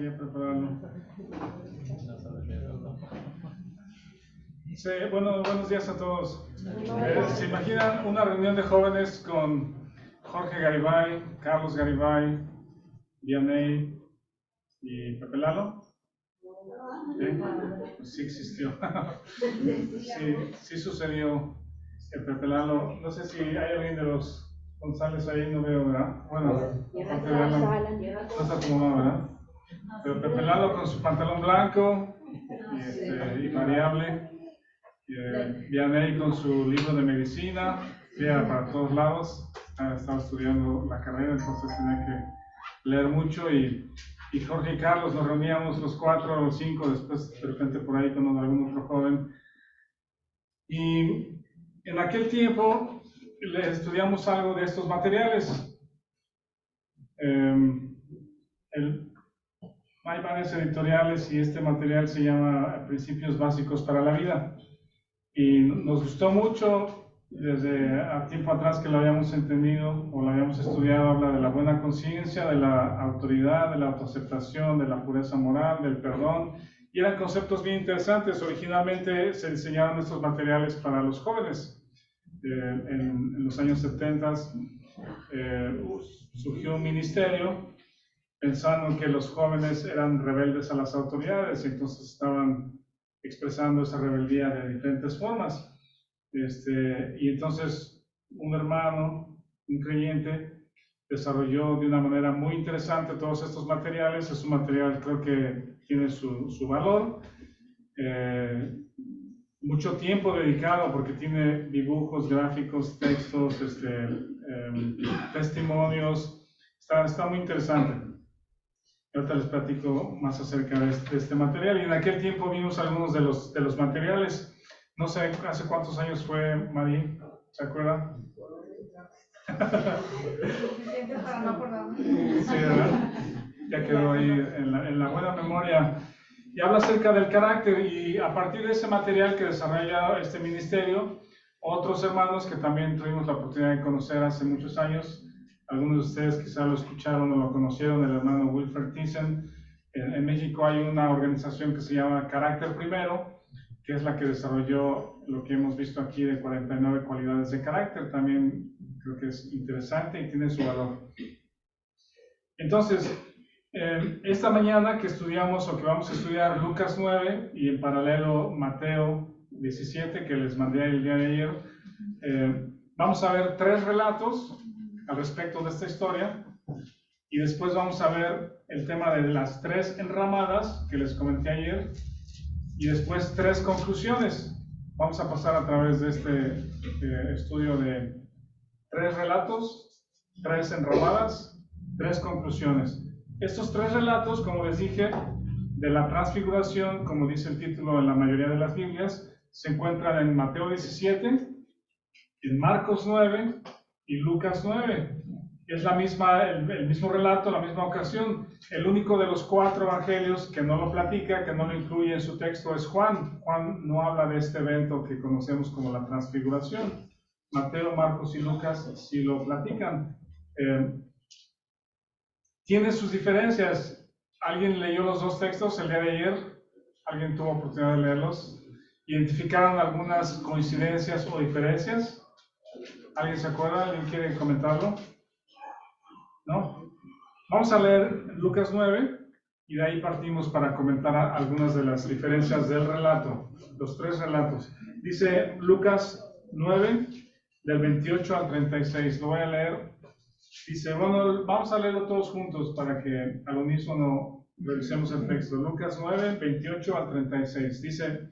a prepararlo. Sí, bueno, buenos días a todos. ¿Se imaginan una reunión de jóvenes con Jorge Garibay, Carlos Garibay, Vianney y Pepe Lalo? Pues sí existió. Sí sucedió. Pepe Lalo, no sé si hay alguien de los González ahí, no veo, ¿verdad? Bueno, aparte de Alan, no está acomodado, ¿verdad? Pero Pepe Lalo con su pantalón blanco y variable. Vianney con su libro de medicina, era para todos lados. Estaba estudiando la carrera, entonces tenía que leer mucho. Y Jorge y Carlos nos reuníamos los 4 o los 5, después de repente por ahí con algún otro joven. Y en aquel tiempo estudiamos algo de estos materiales. Hay varias editoriales y este material se llama Principios Básicos para la Vida. Y nos gustó mucho desde a tiempo atrás que lo habíamos entendido o lo habíamos estudiado. Habla de la buena conciencia, de la autoridad, de la autoaceptación, de la pureza moral, del perdón. Y eran conceptos bien interesantes. Originalmente se diseñaron estos materiales para los jóvenes. En los años 70 surgió un ministerio pensando que los jóvenes eran rebeldes a las autoridades y entonces estaban expresando esa rebeldía de diferentes formas. Y entonces un hermano, un creyente, desarrolló de una manera muy interesante todos estos materiales. Es un material, creo que tiene su valor. Mucho tiempo dedicado porque tiene dibujos, gráficos, textos, testimonios. Está muy interesante. Ahorita les platico más acerca de este material. Y en aquel tiempo vimos algunos de los materiales. No sé hace cuántos años fue, Mari, ¿se acuerda? Suficiente para no acordarme. Sí, ¿verdad? Ya quedó ahí en la buena memoria. Y habla acerca del carácter, y a partir de ese material que desarrolla este ministerio, otros hermanos que también tuvimos la oportunidad de conocer hace muchos años, algunos de ustedes quizás lo escucharon o lo conocieron, el hermano Wilfred Thyssen. En México hay una organización que se llama Carácter Primero, que es la que desarrolló lo que hemos visto aquí de 49 cualidades de carácter. También creo que es interesante y tiene su valor. Entonces, esta mañana que estudiamos o que vamos a estudiar Lucas 9 y en paralelo Mateo 17, que les mandé el día de ayer, vamos a ver 3 relatos al respecto de esta historia, y después vamos a ver el tema de las 3 enramadas que les comenté ayer, y después 3 conclusiones. Vamos a pasar a través de este estudio de 3 relatos, 3 enramadas, 3 conclusiones. Estos 3 relatos, como les dije, de la transfiguración, como dice el título en la mayoría de las Biblias, se encuentran en Mateo 17, en Marcos 9 y Lucas 9. Es el mismo relato, la misma ocasión. El único de los 4 evangelios que no lo platica, que no lo incluye en su texto, es Juan. Juan no habla de este evento que conocemos como la transfiguración. Mateo, Marcos y Lucas sí lo platican. Tiene sus diferencias. ¿Alguien leyó los 2 textos el día de ayer? ¿Alguien tuvo oportunidad de leerlos? ¿Identificaron algunas coincidencias o diferencias? ¿Alguien se acuerda? ¿Alguien quiere comentarlo? ¿No? Vamos a leer Lucas 9 y de ahí partimos para comentar algunas de las diferencias del relato, los 3 relatos. Dice Lucas 9, del 28 al 36. Lo voy a leer. Dice, bueno, vamos a leerlo todos juntos para que al unísono revisemos el texto. Lucas 9, 28 al 36. Dice,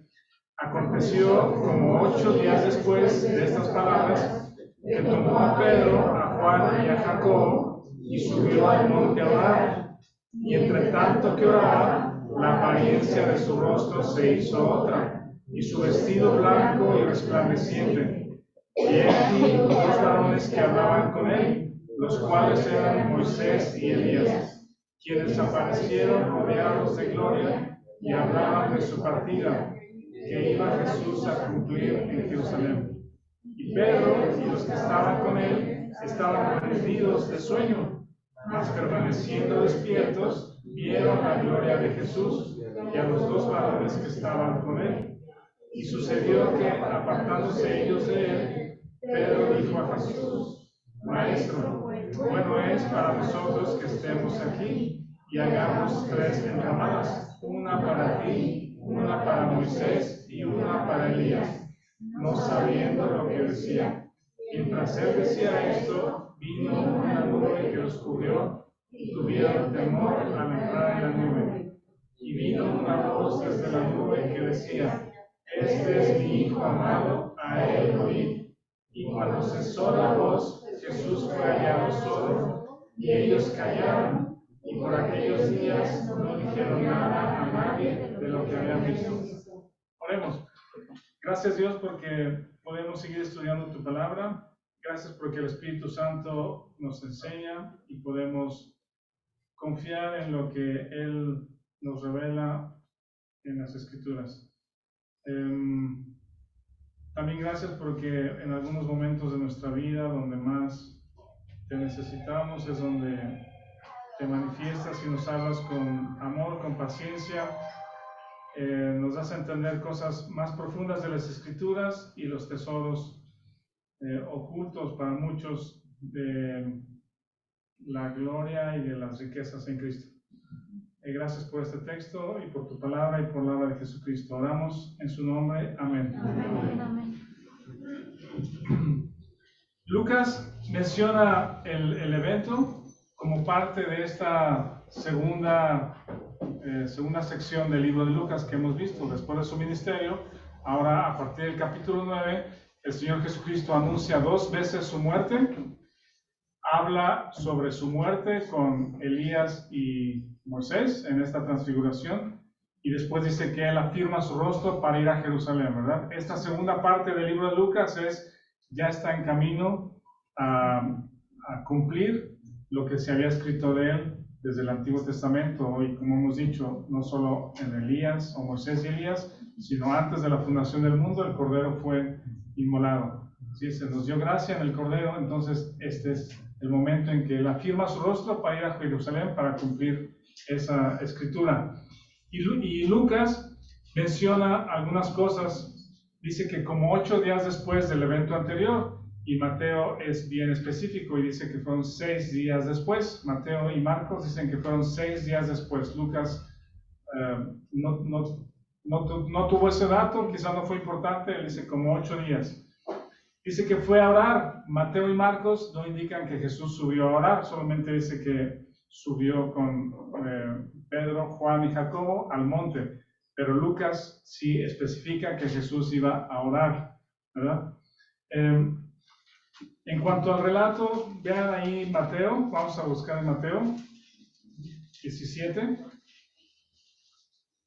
aconteció como 8 días después de estas palabras, que tomó a Pedro, a Juan y a Jacobo, y subió al monte a orar. Y entre tanto que oraba, la apariencia de su rostro se hizo otra, y su vestido blanco y resplandeciente. Y aquí 2 varones que hablaban con él, los cuales eran Moisés y Elías, quienes aparecieron rodeados de gloria y hablaban de su partida, que iba Jesús a cumplir en Jerusalén. Y Pedro y los que estaban con él estaban rendidos de sueño, mas permaneciendo despiertos, vieron la gloria de Jesús y a los dos varones que estaban con él. Y sucedió que, apartándose ellos de él, Pedro dijo a Jesús: Maestro, bueno es para nosotros que estemos aquí y hagamos 3 enramadas, una para ti, una para Moisés y una para Elías, no sabiendo lo que decía. Mientras él decía esto, vino una nube que los cubrió y tuvieron temor al entrar en la nube. Y vino una voz desde la nube que decía: Este es mi Hijo amado, a él oíd. Y cuando cesó la voz, Jesús fue hallado solo, y ellos callaron, y por aquellos días no dijeron nada a nadie de lo que habían visto. Oremos. Gracias, Dios, porque podemos seguir estudiando tu palabra. Gracias porque el Espíritu Santo nos enseña y podemos confiar en lo que Él nos revela en las Escrituras. También gracias porque en algunos momentos de nuestra vida donde más te necesitamos es donde te manifiestas y nos hablas con amor, con paciencia, nos das a entender cosas más profundas de las Escrituras y los tesoros ocultos para muchos de la gloria y de las riquezas en Cristo. Gracias por este texto y por tu palabra y por la obra de Jesucristo. Oramos en su nombre. Amén. Amén. Lucas menciona el evento como parte de esta segunda sección del libro de Lucas que hemos visto después de su ministerio. Ahora, a partir del capítulo 9, el Señor Jesucristo anuncia 2 veces su muerte. Habla sobre su muerte con Elías y Moisés en esta transfiguración, y después dice que él afirma su rostro para ir a Jerusalén, ¿verdad? Esta segunda parte del libro de Lucas ya está en camino a cumplir lo que se había escrito de él desde el Antiguo Testamento, y como hemos dicho, no solo en Elías o Moisés y Elías, sino antes de la fundación del mundo, el Cordero fue inmolado. ¿Sí? Se nos dio gracia en el Cordero, entonces este es el momento en que él afirma su rostro para ir a Jerusalén para cumplir esa escritura. Y Lucas menciona algunas cosas, dice que como 8 días después del evento anterior, y Mateo es bien específico y dice que fueron 6 días después. Mateo y Marcos dicen que fueron 6 días después. Lucas no tuvo ese dato, quizá no fue importante, él dice como 8 días. Dice que fue a orar. Mateo y Marcos no indican que Jesús subió a orar, solamente dice que subió con Pedro, Juan y Jacobo al monte, pero Lucas sí especifica que Jesús iba a orar, ¿verdad? En cuanto al relato, vean ahí Mateo, vamos a buscar en Mateo 17,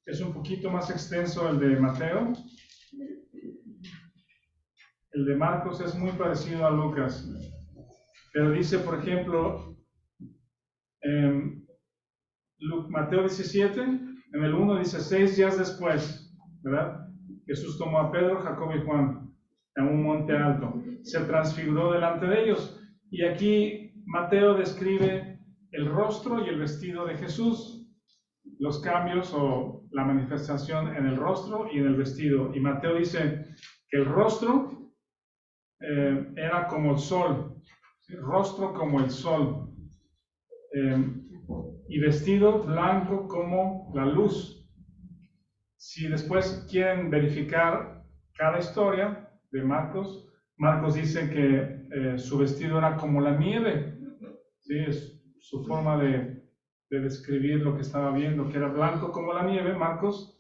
es un poquito más extenso el de Mateo. El de Marcos es muy parecido a Lucas, pero dice, por ejemplo, Mateo 17, en el 1 dice 6 días después, ¿verdad? Jesús tomó a Pedro, Jacobo y Juan en un monte alto, se transfiguró delante de ellos, y aquí Mateo describe el rostro y el vestido de Jesús, los cambios o la manifestación en el rostro y en el vestido, y Mateo dice que el rostro era como el sol, ¿sí? Rostro como el sol, y vestido blanco como la luz. Si después quieren verificar cada historia de Marcos dice que su vestido era como la nieve, ¿sí? Es su forma de describir lo que estaba viendo, que era blanco como la nieve, Marcos.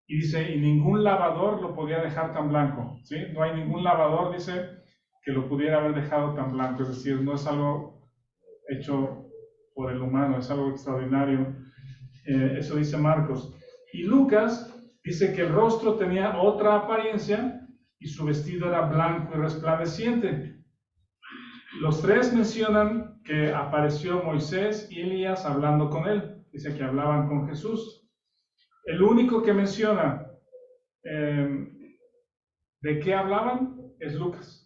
Y dice, y ningún lavador lo podía dejar tan blanco, ¿sí? No hay ningún lavador, dice, que lo pudiera haber dejado tan blanco, es decir, no es algo hecho por el humano, es algo extraordinario. Eso dice Marcos. Y Lucas dice que el rostro tenía otra apariencia y su vestido era blanco y resplandeciente. Los 3 mencionan que apareció Moisés y Elías hablando con él, dice que hablaban con Jesús. El único que menciona de qué hablaban es Lucas.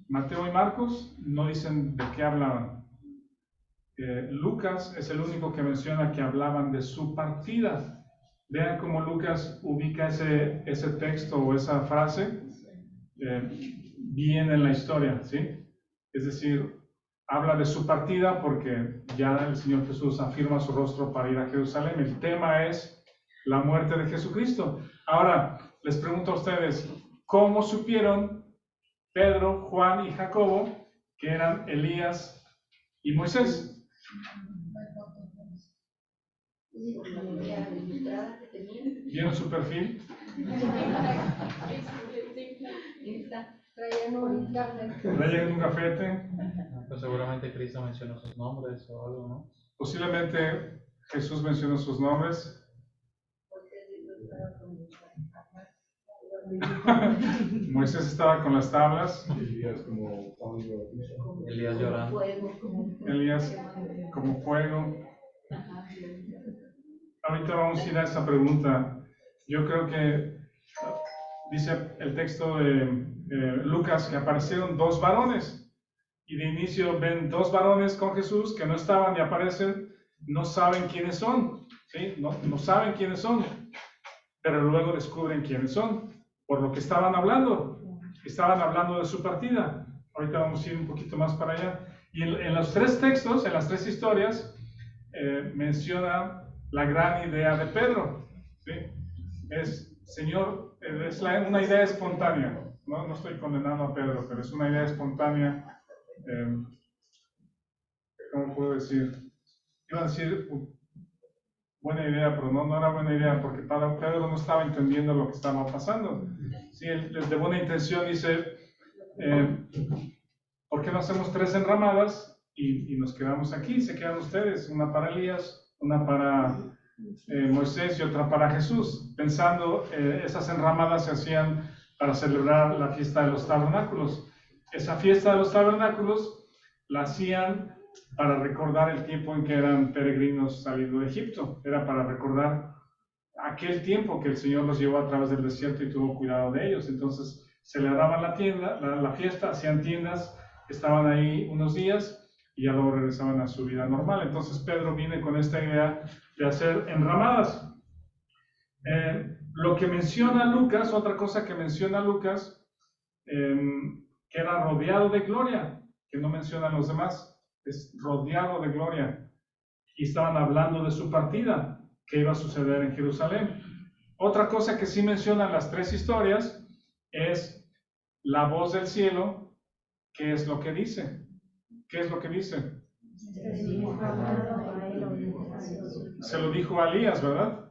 Mateo y Marcos no dicen de qué hablaban. Lucas es el único que menciona que hablaban de su partida. Vean cómo Lucas ubica ese texto o esa frase bien en la historia, ¿sí? Es decir, habla de su partida porque ya el Señor Jesús afirma su rostro para ir a Jerusalén. El tema es la muerte de Jesucristo. Ahora, les pregunto a ustedes, ¿cómo supieron Pedro, Juan y Jacobo que eran Elías y Moisés? ¿Vieron su perfil? Traían un café. ¿Traían un gafete? Pues seguramente Cristo mencionó sus nombres o algo, ¿no? Posiblemente Jesús mencionó sus nombres. Moisés estaba con las tablas. Elías llorando. Elías como fuego. Ahorita vamos a ir a esa pregunta. Yo creo que dice el texto de Lucas que aparecieron dos varones. Y de inicio ven dos varones con Jesús que no estaban y aparecen, no saben quiénes son, ¿sí? No saben quiénes son, pero luego descubren quiénes son, por lo que estaban hablando de su partida. Ahorita vamos a ir un poquito más para allá. Y en los tres textos, en las tres historias, menciona la gran idea de Pedro, ¿sí? Señor, es una idea espontánea, no estoy condenando a Pedro, pero es una idea espontánea. ¿Cómo puedo decir? Iba a decir buena idea, pero no era buena idea porque Pedro no estaba entendiendo lo que estaba pasando. Sí, él de buena intención dice, ¿por qué no hacemos tres enramadas y nos quedamos aquí? Se quedan ustedes, una para Elías, una para Moisés y otra para Jesús. Pensando, esas enramadas se hacían para celebrar la fiesta de los tabernáculos. Esa fiesta de los tabernáculos la hacían para recordar el tiempo en que eran peregrinos saliendo de Egipto. Era para recordar aquel tiempo que el Señor los llevó a través del desierto y tuvo cuidado de ellos. Entonces celebraban la fiesta, hacían tiendas, estaban ahí unos días y ya luego regresaban a su vida normal. Entonces Pedro viene con esta idea de hacer enramadas. Lo que menciona Lucas, otra cosa que menciona Lucas, que era rodeado de gloria, que no mencionan los demás, es rodeado de gloria. Y estaban hablando de su partida, que iba a suceder en Jerusalén. Otra cosa que sí mencionan las tres historias es la voz del cielo. ¿Qué es lo que dice? ¿Qué es lo que dice? Se lo dijo a Elías, ¿verdad?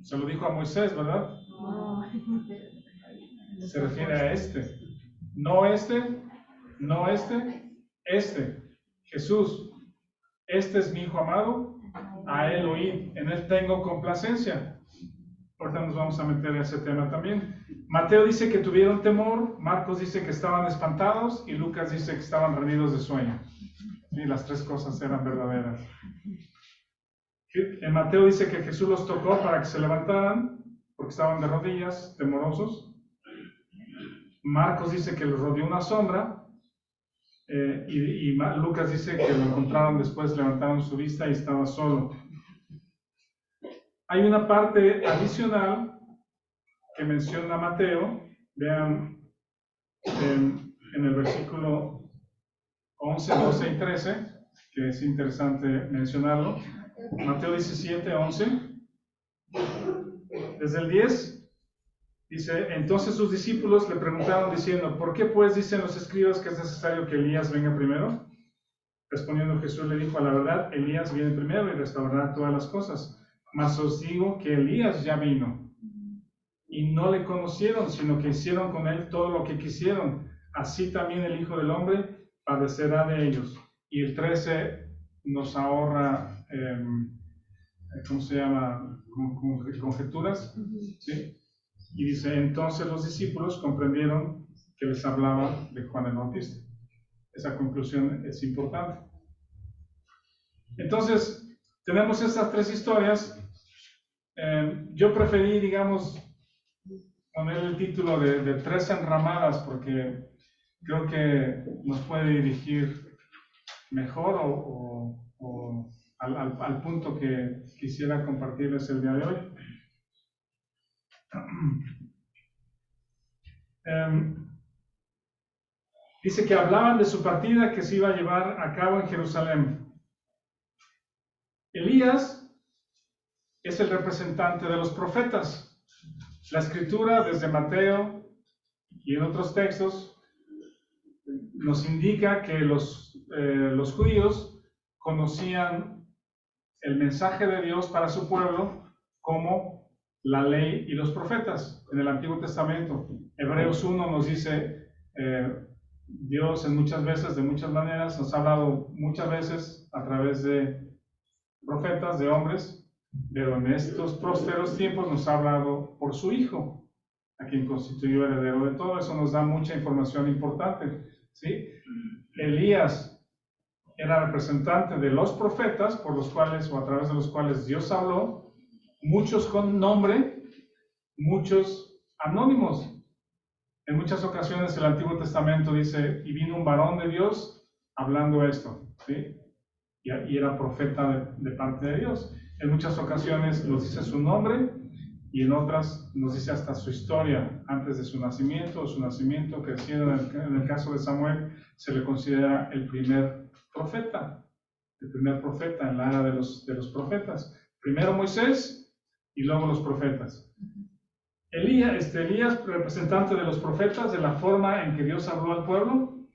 Se lo dijo a Moisés, ¿verdad? Se refiere a este. No este, no este. Jesús. Este es mi Hijo amado, a él oíd, en él tengo complacencia. Ahorita nos vamos a meter en ese tema también. Mateo dice que tuvieron temor, Marcos dice que estaban espantados y Lucas dice que estaban rendidos de sueño. Y las tres cosas eran verdaderas. En Mateo dice que Jesús los tocó para que se levantaran, porque estaban de rodillas, temorosos. Marcos dice que los rodeó una sombra, y Lucas dice que lo encontraron después, levantaron su vista y estaba solo. Hay una parte adicional que menciona Mateo, vean en el versículo 11, 12 y 13, que es interesante mencionarlo. Mateo 17, 11. Desde el 10 dice, entonces sus discípulos le preguntaron diciendo, ¿por qué pues dicen los escribas que es necesario que Elías venga primero? Respondiendo Jesús le dijo, a la verdad, Elías viene primero y restaurará todas las cosas. Mas os digo que Elías ya vino y no le conocieron, sino que hicieron con él todo lo que quisieron. Así también el Hijo del Hombre padecerá de ellos. Y el 13 nos ahorra, ¿cómo se llama? Conjeturas, ¿sí? Y dice, entonces los discípulos comprendieron que les hablaba de Juan el Bautista. Esa conclusión es importante. Entonces, tenemos estas tres historias. Yo preferí, digamos, poner el título de tres enramadas porque creo que nos puede dirigir mejor o al punto que quisiera compartirles el día de hoy. Dice que hablaban de su partida que se iba a llevar a cabo en Jerusalén. Elías es el representante de los profetas. La escritura, desde Mateo y en otros textos, nos indica que los judíos conocían el mensaje de Dios para su pueblo como la ley y los profetas en el Antiguo Testamento. Hebreos 1 nos dice, Dios en muchas veces, de muchas maneras, nos ha hablado muchas veces a través de profetas, de hombres, pero en estos prósperos tiempos nos ha hablado por su Hijo, a quien constituyó heredero de todo. Eso nos da mucha información importante, ¿sí? Elías era representante de los profetas, por los cuales o a través de los cuales Dios habló, muchos con nombre, muchos anónimos. En muchas ocasiones el Antiguo Testamento dice, y vino un varón de Dios hablando esto, ¿sí? Y era profeta de parte de Dios. En muchas ocasiones nos dice su nombre y en otras nos dice hasta su historia antes de su nacimiento, que en el caso de Samuel se le considera el primer profeta en la era de los profetas. Primero Moisés y luego los profetas. Elías, representante de los profetas, de la forma en que Dios habló al pueblo,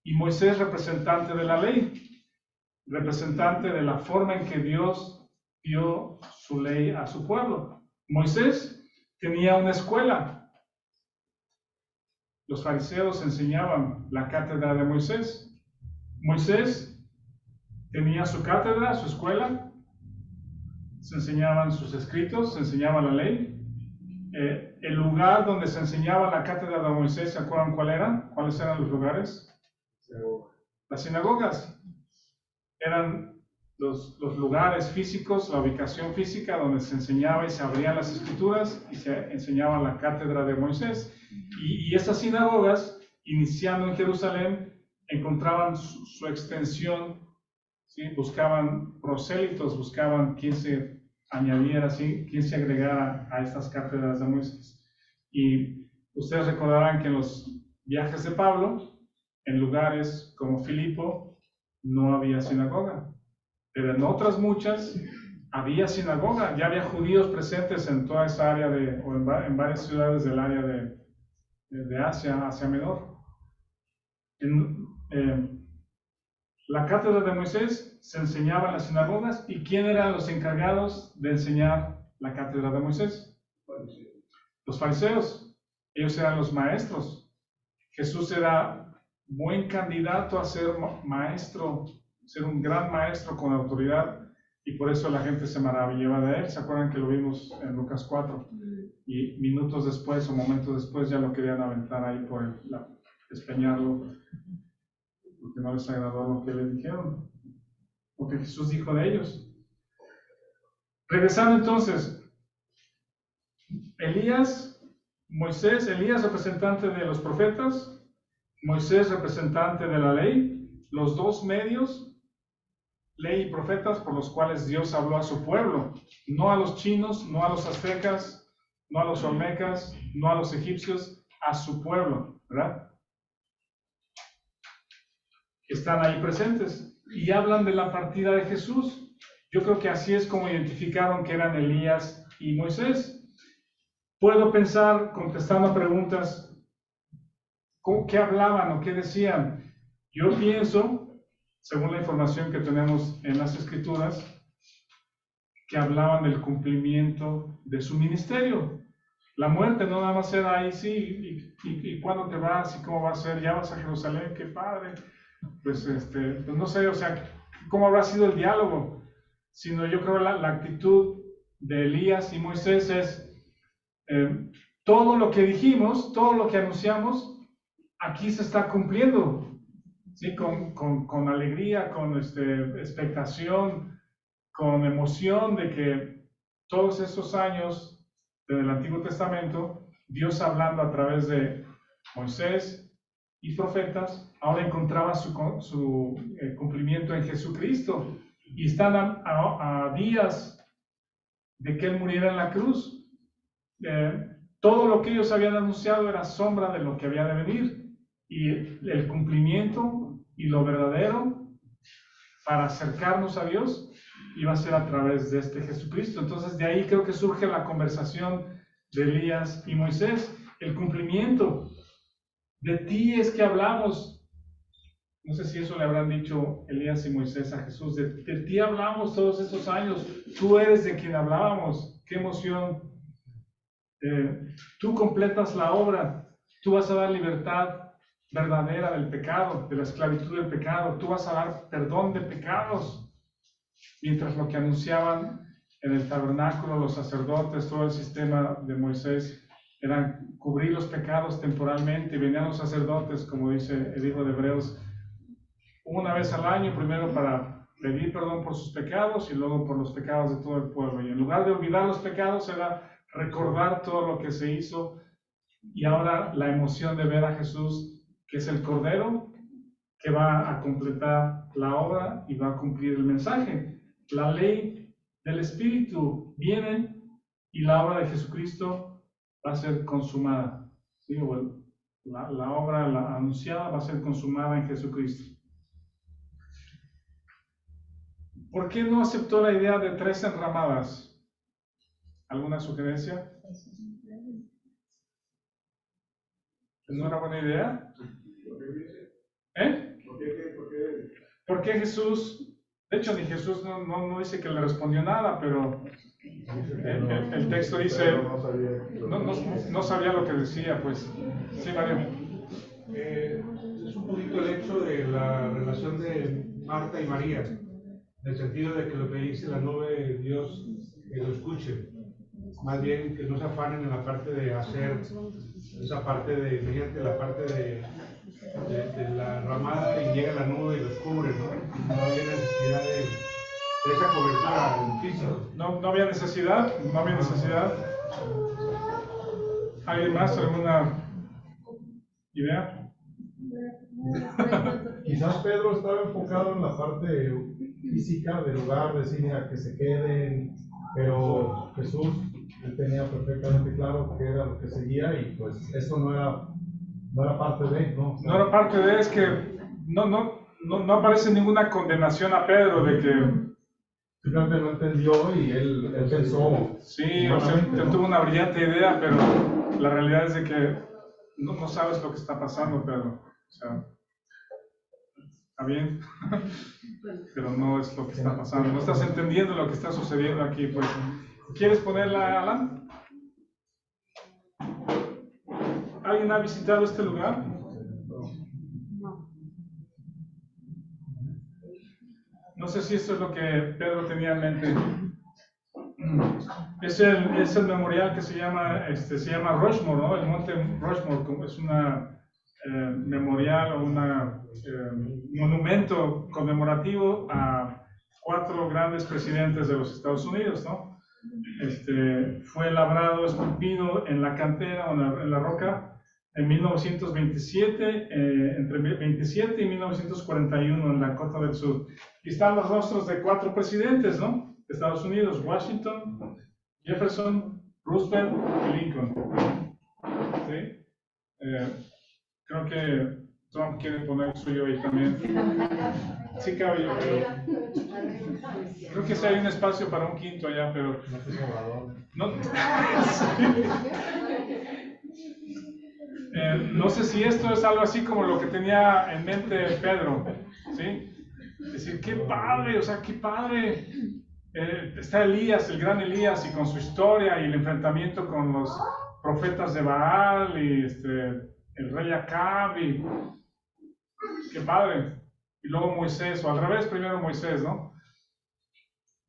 y Moisés, representante de la ley, representante de la forma en que Dios dio su ley a su pueblo. Moisés tenía una escuela. Los fariseos enseñaban la cátedra de Moisés. Moisés tenía su cátedra, su escuela, se enseñaban sus escritos, se enseñaba la ley. El lugar donde se enseñaba la cátedra de Moisés, ¿se acuerdan cuál era? ¿Cuáles eran los lugares? Las sinagogas. Eran los lugares físicos, la ubicación física donde se enseñaba y se abrían las escrituras y se enseñaba la cátedra de Moisés. Y esas sinagogas, iniciando en Jerusalén, encontraban su extensión, ¿sí? Buscaban prosélitos, buscaban quien se añadiera, ¿sí? Quien se agregara a estas cátedras de Moisés. Y ustedes recordarán que en los viajes de Pablo, en lugares como Filipo, no había sinagoga. Pero en otras muchas había sinagoga, ya había judíos presentes en toda esa área o en varias ciudades del área de Asia Menor. La cátedra de Moisés se enseñaba en las sinagogas, ¿y quién eran los encargados de enseñar la cátedra de Moisés? Los fariseos. Ellos eran los maestros. Jesús era buen candidato a ser maestro, ser un gran maestro con autoridad, y por eso la gente se maravillaba de él. ¿Se acuerdan que lo vimos en Lucas 4? Y minutos después o momentos después ya lo querían aventar ahí por despeñarlo, porque no les agradó lo que le dijeron, lo que Jesús dijo de ellos. Regresando entonces, Elías representante de los profetas, Moisés representante de la ley, los dos medios, ley y profetas, por los cuales Dios habló a su pueblo, no a los chinos, no a los aztecas, no a los olmecas, no a los egipcios, a su pueblo, ¿verdad? Están ahí presentes y hablan de la partida de Jesús. Yo creo que así es como identificaron que eran Elías y Moisés. Puedo pensar, contestando preguntas, ¿qué hablaban o qué decían? Yo pienso, según la información que tenemos en las Escrituras, que hablaban del cumplimiento de su ministerio. La muerte no nada más era ahí, sí, y ¿cuándo te vas? ¿Y cómo va a ser? ¿Ya vas a Jerusalén? ¡Qué padre! Pues no sé, o sea, ¿cómo habrá sido el diálogo? Sino yo creo la actitud de Elías y Moisés es, todo lo que dijimos, todo lo que anunciamos, aquí se está cumpliendo. Sí, con alegría, con expectación, con emoción de que todos estos años desde el Antiguo Testamento, Dios hablando a través de Moisés y profetas, ahora encontraba su cumplimiento en Jesucristo. Y están a días de que Él muriera en la cruz. Todo lo que ellos habían anunciado era sombra de lo que había de venir. Y el cumplimiento y lo verdadero para acercarnos a Dios iba a ser a través de este Jesucristo. Entonces de ahí creo que surge la conversación de Elías y Moisés. El cumplimiento. De ti es que hablamos. No sé si eso le habrán dicho Elías y Moisés a Jesús. De ti hablamos todos estos años. Tú eres de quien hablábamos. Qué emoción. Tú completas la obra. Tú vas a dar libertad verdadera del pecado, de la esclavitud del pecado. Tú vas a dar perdón de pecados. Mientras lo que anunciaban en el tabernáculo los sacerdotes, todo el sistema de Moisés, eran cubrir los pecados temporalmente. Venían los sacerdotes, como dice el libro de Hebreos, una vez al año, primero para pedir perdón por sus pecados y luego por los pecados de todo el pueblo. Y en lugar de olvidar los pecados, era recordar todo lo que se hizo. Y ahora la emoción de ver a Jesús, que es el Cordero, que va a completar la obra y va a cumplir el mensaje. La ley del Espíritu viene y la obra de Jesucristo va a ser consumada. ¿Sí? La obra anunciada va a ser consumada en Jesucristo. ¿Por qué no aceptó la idea de 3 enramadas? ¿Alguna sugerencia? ¿No era buena idea? ¿Eh? ¿Por qué Jesús? De hecho, ni Jesús no dice que le respondió nada, pero el texto dice, no sabía lo que decía, pues. Sí, Mario. Es un poquito el hecho de la relación de Marta y María, en el sentido de que lo que dice la nube, Dios que lo escuche, más bien que no se afanen en la parte de hacer esa parte de, imagínate la parte de la ramada y llega la nube y los cubre, ¿no? No había necesidad de esa cobertura física. No había necesidad. ¿Alguien más? ¿Alguna idea? Quizás Pedro estaba enfocado en la parte física del lugar, decir, mira, que se queden, pero Jesús, él tenía perfectamente claro qué era lo que seguía y pues eso no era parte de, ¿no? O sea, No era parte de, es que no aparece ninguna condenación a Pedro de que simplemente no entendió y él pensó. sí, o sea, él tuvo una brillante idea, pero la realidad es de que no sabes lo que está pasando, Pedro. O sea, está bien, pero no es lo que está pasando. No estás entendiendo lo que está sucediendo aquí, pues. ¿Quieres ponerla, Alan? ¿Alguien ha visitado este lugar? No sé si esto es lo que Pedro tenía en mente. Es el memorial que se llama Rushmore, ¿no? El monte Rushmore es una memorial o un monumento conmemorativo a 4 grandes presidentes de los Estados Unidos, ¿no? Fue labrado, esculpido en la cantera o en la roca en 1927, entre 27 y 1941 en la Dakota del Sur. Y están los rostros de 4 presidentes, ¿no? De Estados Unidos: Washington, Jefferson, Roosevelt y Lincoln. ¿Sí? Creo que Trump quiere poner el suyo ahí también. Sí cabe, yo creo que sí hay un espacio para un quinto allá, pero no. No sé si esto es algo así como lo que tenía en mente Pedro, ¿sí? Es decir, qué padre, o sea, qué padre. Está Elías, el gran Elías, y con su historia y el enfrentamiento con los profetas de Baal y el rey Acab, y qué padre. Y luego Moisés, o al revés, primero Moisés, ¿no?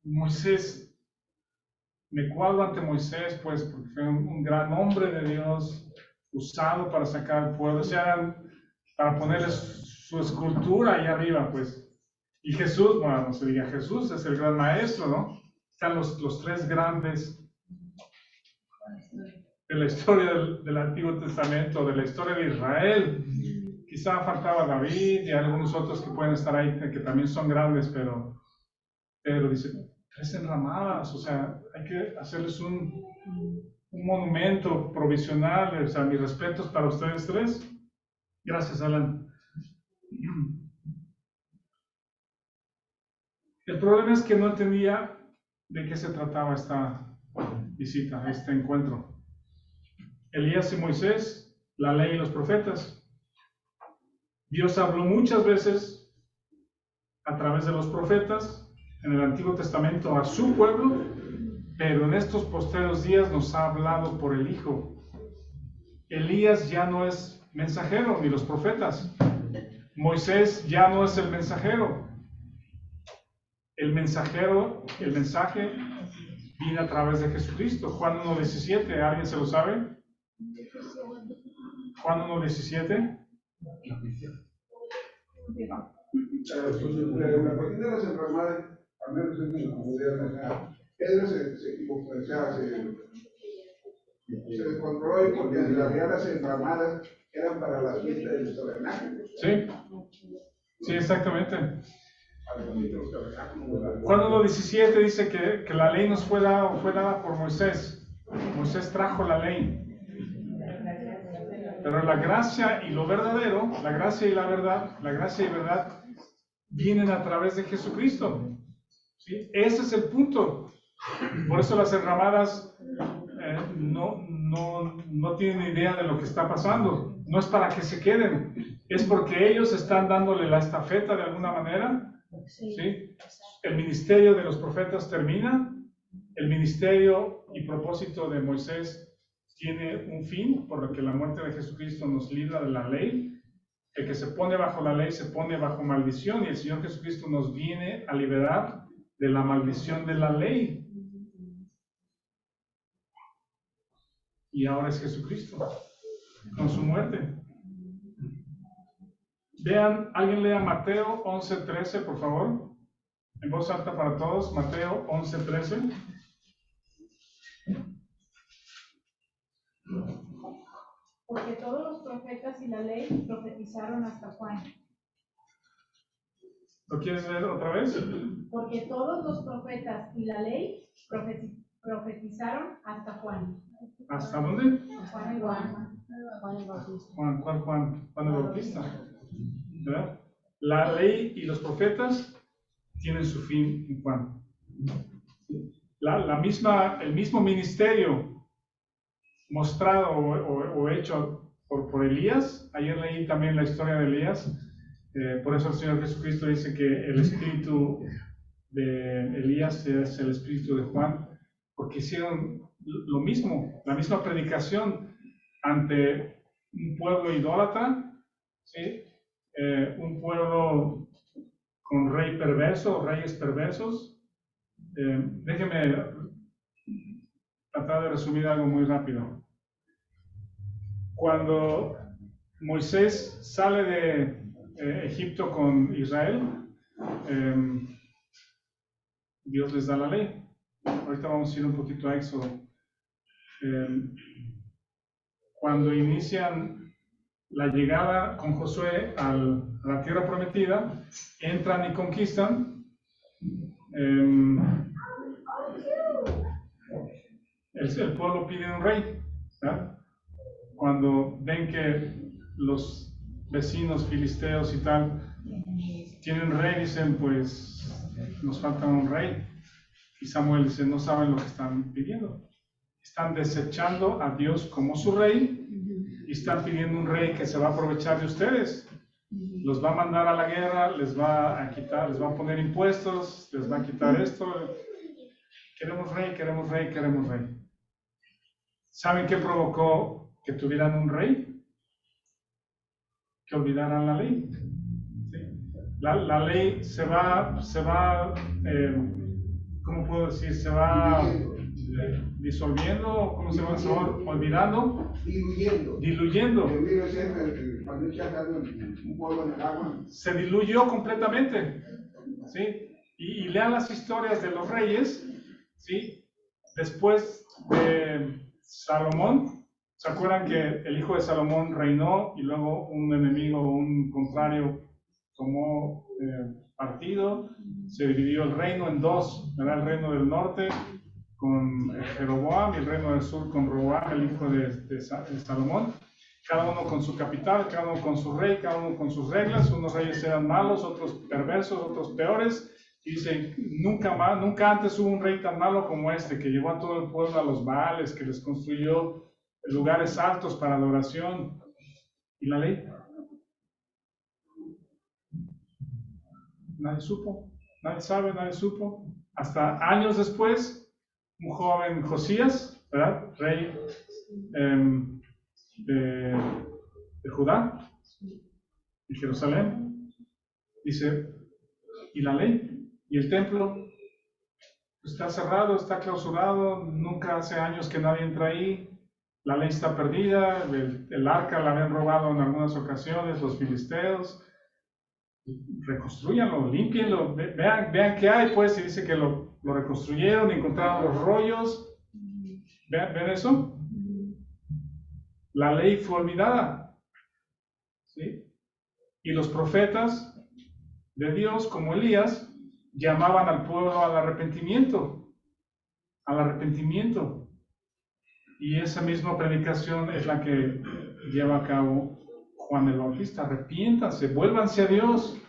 Moisés, me cuadro ante Moisés, pues, porque fue un gran hombre de Dios, usado para sacar al pueblo, o sea, para ponerle su escultura ahí arriba, pues. Y Jesús, bueno, no se diga, Jesús es el gran maestro, ¿no? Están los 3 grandes de la historia del Antiguo Testamento, de la historia de Israel, quizá faltaba David y algunos otros que pueden estar ahí, que también son grandes, pero dice, 3 enramadas, o sea, hay que hacerles un monumento provisional, o sea, mis respetos para ustedes 3. Gracias, Alan. El problema es que no entendía de qué se trataba esta visita, este encuentro. Elías y Moisés, la ley y los profetas. Dios habló muchas veces a través de los profetas en el Antiguo Testamento a su pueblo, pero en estos postreros días nos ha hablado por el Hijo. Elías ya no es mensajero, ni los profetas. Moisés ya no es el mensajero. El mensaje viene a través de Jesucristo. Juan 1:17, ¿alguien se lo sabe? Juan 1:17. La cuestión de las enramadas, al menos en mi comunidad, Pedro se equivocó, o sea, se descontroló y porque en realidad las enramadas eran para la fiesta de los tabernáculos. Sí, exactamente. Juan 1:17 dice que la ley nos fue dada por Moisés. Moisés trajo la ley. Pero la gracia y lo verdadero, la gracia y verdad vienen a través de Jesucristo. ¿Sí? Ese es el punto. Por eso las enramadas no tienen idea de lo que está pasando. No es para que se queden, es porque ellos están dándole la estafeta de alguna manera. ¿Sí? El ministerio de los profetas termina, el ministerio y propósito de Moisés tiene un fin, por lo que la muerte de Jesucristo nos libra de la ley. El que se pone bajo la ley se pone bajo maldición, y el Señor Jesucristo nos viene a liberar de la maldición de la ley. Y ahora es Jesucristo, con su muerte. Vean, alguien lea Mateo 11:13, por favor. En voz alta para todos, Mateo 11:13. Porque todos los profetas y la ley profetizaron hasta Juan. ¿Lo quieres leer otra vez? Porque todos los profetas y la ley profetizaron hasta Juan. ¿Hasta dónde? Juan el Bautista. ¿Cuál Juan? Juan el Bautista. ¿Verdad? La ley y los profetas tienen su fin en Juan. El mismo ministerio mostrado o hecho por Elías. Ayer leí también la historia de Elías. Por eso el Señor Jesucristo dice que el espíritu de Elías es el espíritu de Juan, porque hicieron lo mismo, la misma predicación ante un pueblo idólatra, ¿sí? Un pueblo con rey perverso, reyes perversos. Déjenme tratar de resumir algo muy rápido. Cuando Moisés sale de Egipto con Israel, Dios les da la ley. Ahorita vamos a ir un poquito a Éxodo. Cuando inician la llegada con Josué a la tierra prometida, entran y conquistan. El pueblo pide un rey, ¿verdad? Cuando ven que los vecinos filisteos y tal tienen rey, dicen, pues nos falta un rey. Y Samuel dice, no saben lo que están pidiendo. Están desechando a Dios como su rey y están pidiendo un rey que se va a aprovechar de ustedes. Los va a mandar a la guerra, les va a quitar, les va a poner impuestos, les va a quitar esto. Queremos rey, queremos rey, queremos rey. ¿Saben qué provocó que tuvieran un rey? Que olvidaran la ley. ¿Sí? La ley se va ¿cómo puedo decir? Se va disolviendo, ¿cómo se va? Se va olvidando. Diluyendo. Se diluyó completamente. ¿Sí? Y lean las historias de los reyes, ¿sí? Después de Salomón, ¿Se acuerdan que el hijo de Salomón reinó y luego un enemigo, un contrario, tomó partido? Se dividió el reino en dos, ¿verdad? El reino del norte con Jeroboam y el reino del sur con Roboam, el hijo de Salomón. Cada uno con su capital, cada uno con su rey, cada uno con sus reglas. Unos reyes eran malos, otros perversos, otros peores. Y dice, nunca antes hubo un rey tan malo como este, que llevó a todo el pueblo a los Baales, que les construyó lugares altos para adoración. ¿Y la ley? Nadie supo, nadie sabe, nadie supo. Hasta años después, un joven Josías, ¿verdad? Rey de Judá, de Jerusalén, dice, ¿y la ley? ¿Y el templo? Está cerrado, está clausurado, nunca hace años que nadie entra ahí. La ley está perdida, el arca la habían robado en algunas ocasiones los filisteos. Reconstruyanlo, límpienlo, vean qué hay, pues, y dice que lo reconstruyeron, encontraron los rollos. ¿Ven eso? La ley fue olvidada, ¿sí? Y los profetas de Dios, como Elías, llamaban al pueblo al arrepentimiento, y esa misma predicación es la que lleva a cabo Juan el Bautista. Arrepiéntanse, vuélvanse a Dios.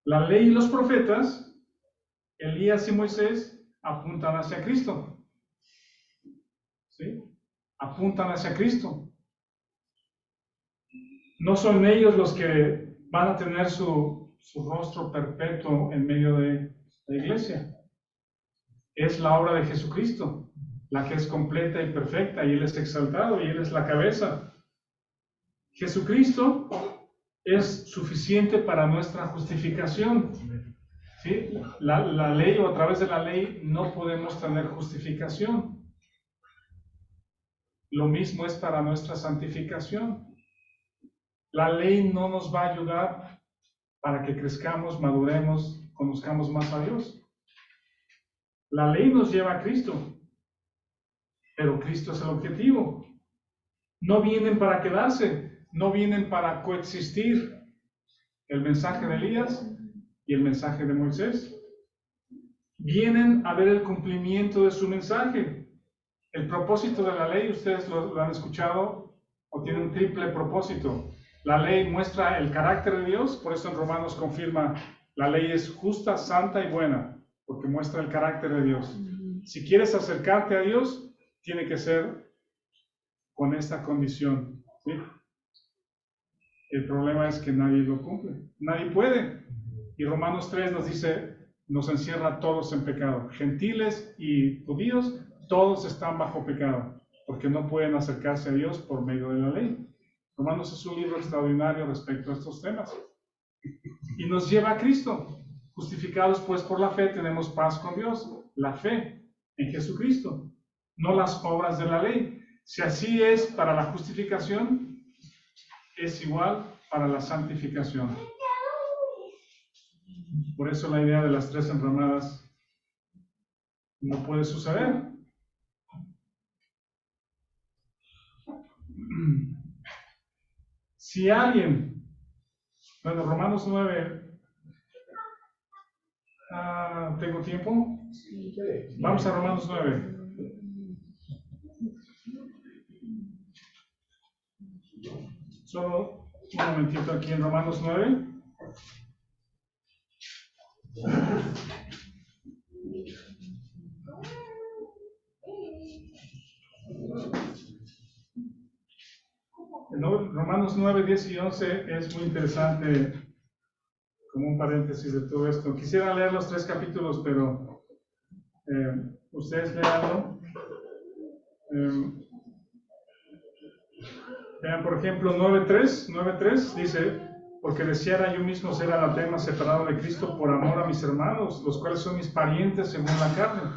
La ley y los profetas, Elías y Moisés, apuntan hacia Cristo. ¿Sí? Apuntan hacia Cristo. No son ellos los que van a tener su rostro perpetuo en medio de la iglesia. Es la obra de Jesucristo, la que es completa y perfecta, y Él es exaltado, y Él es la cabeza. Jesucristo es suficiente para nuestra justificación. ¿Sí? La ley, o a través de la ley, no podemos tener justificación. Lo mismo es para nuestra santificación. La ley no nos va a ayudar para que crezcamos, maduremos, conozcamos más a Dios. La ley nos lleva a Cristo, pero Cristo es el objetivo. No vienen para quedarse, no vienen para coexistir el mensaje de Elías y el mensaje de Moisés. Vienen a ver el cumplimiento de su mensaje. El propósito de la ley, ustedes lo han escuchado, o tiene un triple propósito. La ley muestra el carácter de Dios, por eso en Romanos confirma, la ley es justa, santa y buena, porque muestra el carácter de Dios. Si quieres acercarte a Dios, tiene que ser con esta condición, ¿sí? El problema es que nadie lo cumple, nadie puede. Y Romanos 3 nos dice, nos encierra a todos en pecado. Gentiles y judíos, todos están bajo pecado, porque no pueden acercarse a Dios por medio de la ley. Romanos es un libro extraordinario respecto a estos temas. Y nos lleva a Cristo. Justificados pues por la fe tenemos paz con Dios. La fe en Jesucristo, no las obras de la ley. Si así es para la justificación, es igual para la santificación. Por eso la idea de las tres enramadas no puede suceder. Si alguien, bueno, Romanos 9, ¿tengo tiempo? Vamos a Romanos 9. Solo un momentito aquí en Romanos 9. Romanos 9, 10 y 11 es muy interesante, como un paréntesis de todo esto. Quisiera leer los 3 capítulos, pero ustedes leanlo. Vean, por ejemplo, 9.3 dice, porque deseara yo mismo ser anatema, separado de Cristo por amor a mis hermanos, los cuales son mis parientes según la carne.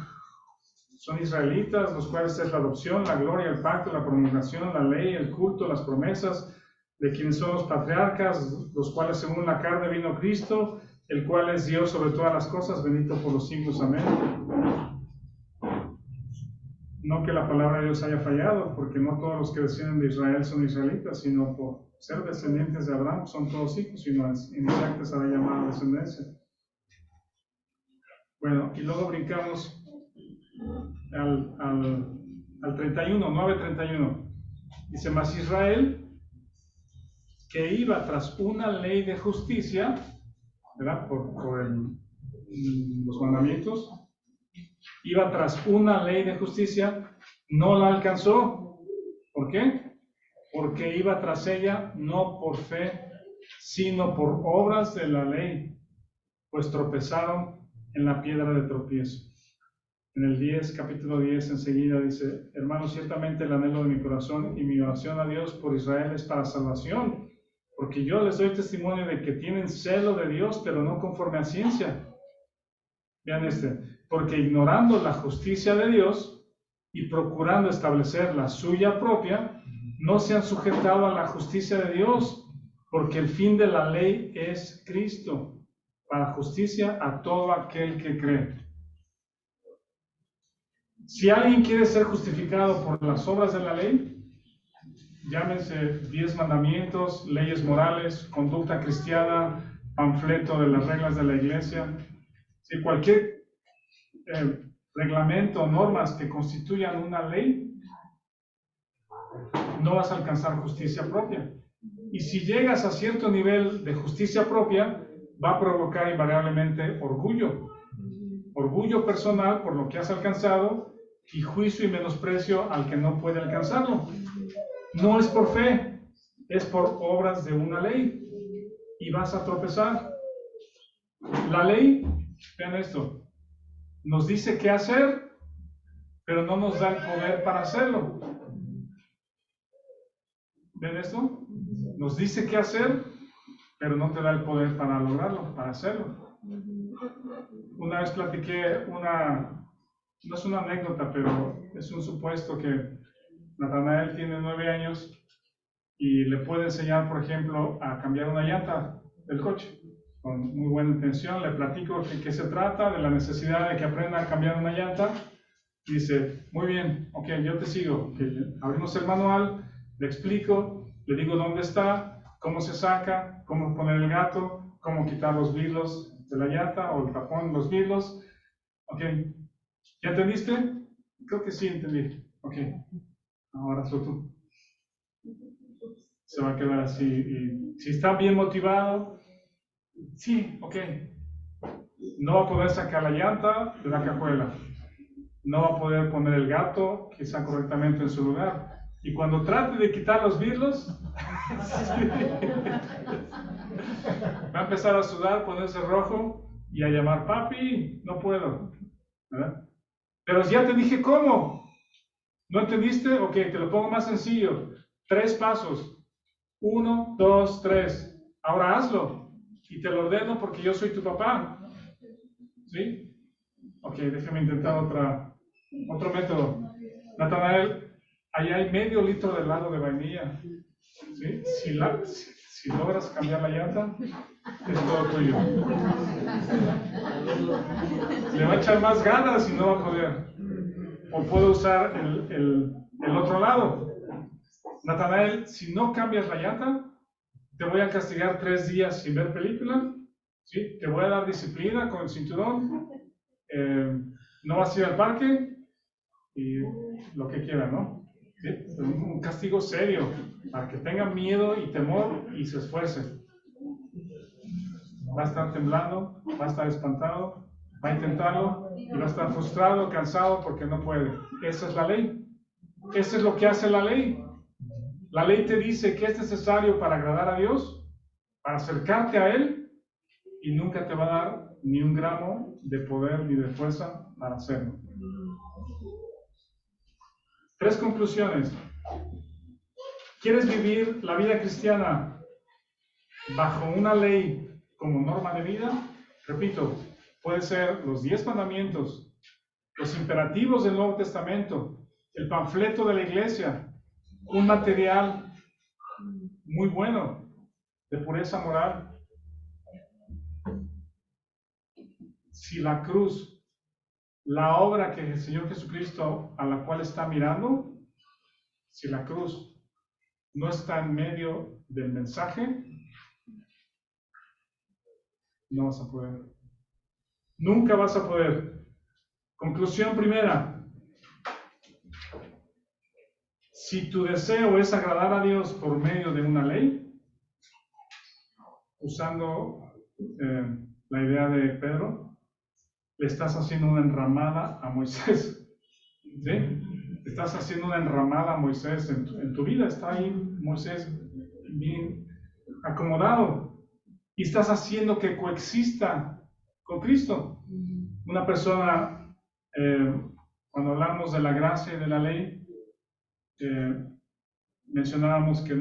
Son israelitas, los cuales es la adopción, la gloria, el pacto, la promulgación, la ley, el culto, las promesas, de quienes son los patriarcas, los cuales según la carne vino Cristo, el cual es Dios sobre todas las cosas, bendito por los siglos, amén. No que la palabra de Dios haya fallado, porque no todos los que descienden de Israel son israelitas, sino por ser descendientes de Abraham son todos hijos, sino en Isaac te será llamada descendencia. Bueno, y luego brincamos al 31, 9:31. Dice, mas Israel, que iba tras una ley de justicia, ¿verdad? Por los mandamientos, iba tras una ley de justicia, no la alcanzó. ¿Por qué? Porque iba tras ella no por fe, sino por obras de la ley, pues tropezaron en la piedra de tropiezo. En el capítulo 10, enseguida dice, hermanos, ciertamente el anhelo de mi corazón y mi oración a Dios por Israel es para salvación, porque yo les doy testimonio de que tienen celo de Dios, pero no conforme a ciencia. Vean porque ignorando la justicia de Dios y procurando establecer la suya propia, no se han sujetado a la justicia de Dios, porque el fin de la ley es Cristo, para justicia a todo aquel que cree. Si alguien quiere ser justificado por las obras de la ley, llámense 10 mandamientos, leyes morales, conducta cristiana, panfleto de las reglas de la iglesia, si cualquier reglamento o normas que constituyan una ley, no vas a alcanzar justicia propia. Y si llegas a cierto nivel de justicia propia, va a provocar invariablemente orgullo personal por lo que has alcanzado y juicio y menosprecio al que no puede alcanzarlo. No es por fe, es por obras de una ley y vas a tropezar. La ley, vean esto, nos dice qué hacer, pero no nos da el poder para hacerlo. ¿Ven esto? Nos dice qué hacer, pero no te da el poder para lograrlo, para hacerlo. Una vez platiqué no es una anécdota, pero es un supuesto que Natanael tiene 9 años y le puede enseñar, por ejemplo, a cambiar una llanta del coche. Con muy buena intención, le platico de qué se trata, de la necesidad de que aprenda a cambiar una llanta. Dice, muy bien, ok, yo te sigo. Abrimos el manual, le explico, le digo dónde está, cómo se saca, cómo poner el gato, cómo quitar los birlos de la llanta o el tapón de los birlos. Ok, ¿ya entendiste? Creo que sí entendí. Ok, ahora soy tú. Se va a quedar así. Y si está bien motivado, sí, ok. No va a poder sacar la llanta de la cajuela. No va a poder poner el gato quizá correctamente en su lugar. Y cuando trate de quitar los birlos, va a empezar a sudar, ponerse rojo y a llamar, papi, no puedo. ¿Verdad? Pero ya te dije cómo. ¿No entendiste? Ok, te lo pongo más sencillo. 3 pasos. 1, 2, 3. Ahora hazlo. Y te lo ordeno porque yo soy tu papá. ¿Sí? Ok, déjame intentar otro método. Natanael, ahí hay medio litro de helado de vainilla. ¿Sí? Si logras cambiar la llanta, es todo tuyo. Le va a echar más ganas y no va a poder. O puedo usar el otro lado. Natanael, si no cambias la llanta, te voy a castigar 3 días sin ver película, ¿sí? Te voy a dar disciplina con el cinturón, no vas a ir al parque y lo que quieran, ¿no? ¿Sí? Un castigo serio para que tengan miedo y temor y se esfuercen. Va a estar temblando, va a estar espantado, va a intentarlo y va a estar frustrado, cansado porque no puede. Esa es la ley. Eso es lo que hace la ley. La ley te dice que es necesario para agradar a Dios, para acercarte a Él, y nunca te va a dar ni un gramo de poder ni de fuerza para hacerlo. 3 conclusiones. ¿Quieres vivir la vida cristiana bajo una ley como norma de vida? Repito, puede ser los 10 mandamientos, los imperativos del Nuevo Testamento, el panfleto de la iglesia, un material muy bueno de pureza moral. Si la cruz la obra que el Señor Jesucristo, a la cual está mirando, si la cruz no está en medio del mensaje, no vas a poder. Nunca vas a poder. Conclusión primera. Si tu deseo es agradar a Dios por medio de una ley, usando la idea de Pedro, le estás haciendo una enramada a Moisés. ¿Sí? Estás haciendo una enramada a Moisés en tu vida. Está ahí Moisés bien acomodado. Y estás haciendo que coexista con Cristo. Una persona, cuando hablamos de la gracia y de la ley, mencionábamos que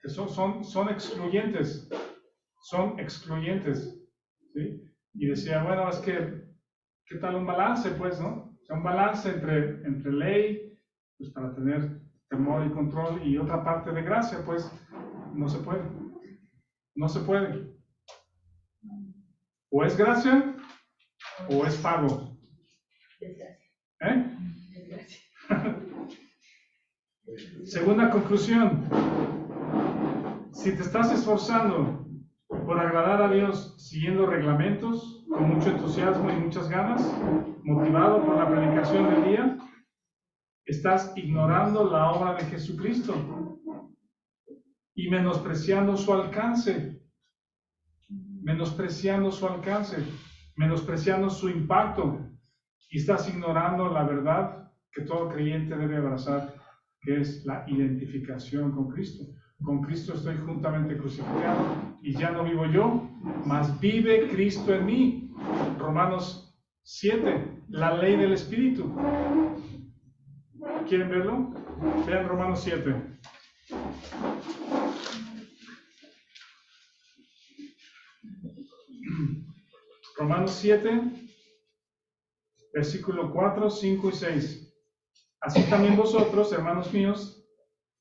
son excluyentes. Son excluyentes. ¿Sí? Y decía, bueno, es que, ¿qué tal un balance? Pues, ¿no? O sea, un balance entre ley, pues para tener temor y control, y otra parte de gracia, pues, no se puede. No se puede. O es gracia, o es pago. ¿Eh? Segunda conclusión. Si te estás esforzando por agradar a Dios siguiendo reglamentos, con mucho entusiasmo y muchas ganas, motivado por la predicación del día, estás ignorando la obra de Jesucristo y menospreciando su alcance, menospreciando su impacto, y estás ignorando la verdad que todo creyente debe abrazar, que es la identificación con Cristo. Con Cristo estoy juntamente crucificado y ya no vivo yo, mas vive Cristo en mí. Romanos 7, la ley del Espíritu. ¿Quieren verlo? Vean Romanos 7. Romanos 7, versículo 4, 5 y 6. Así también vosotros, hermanos míos,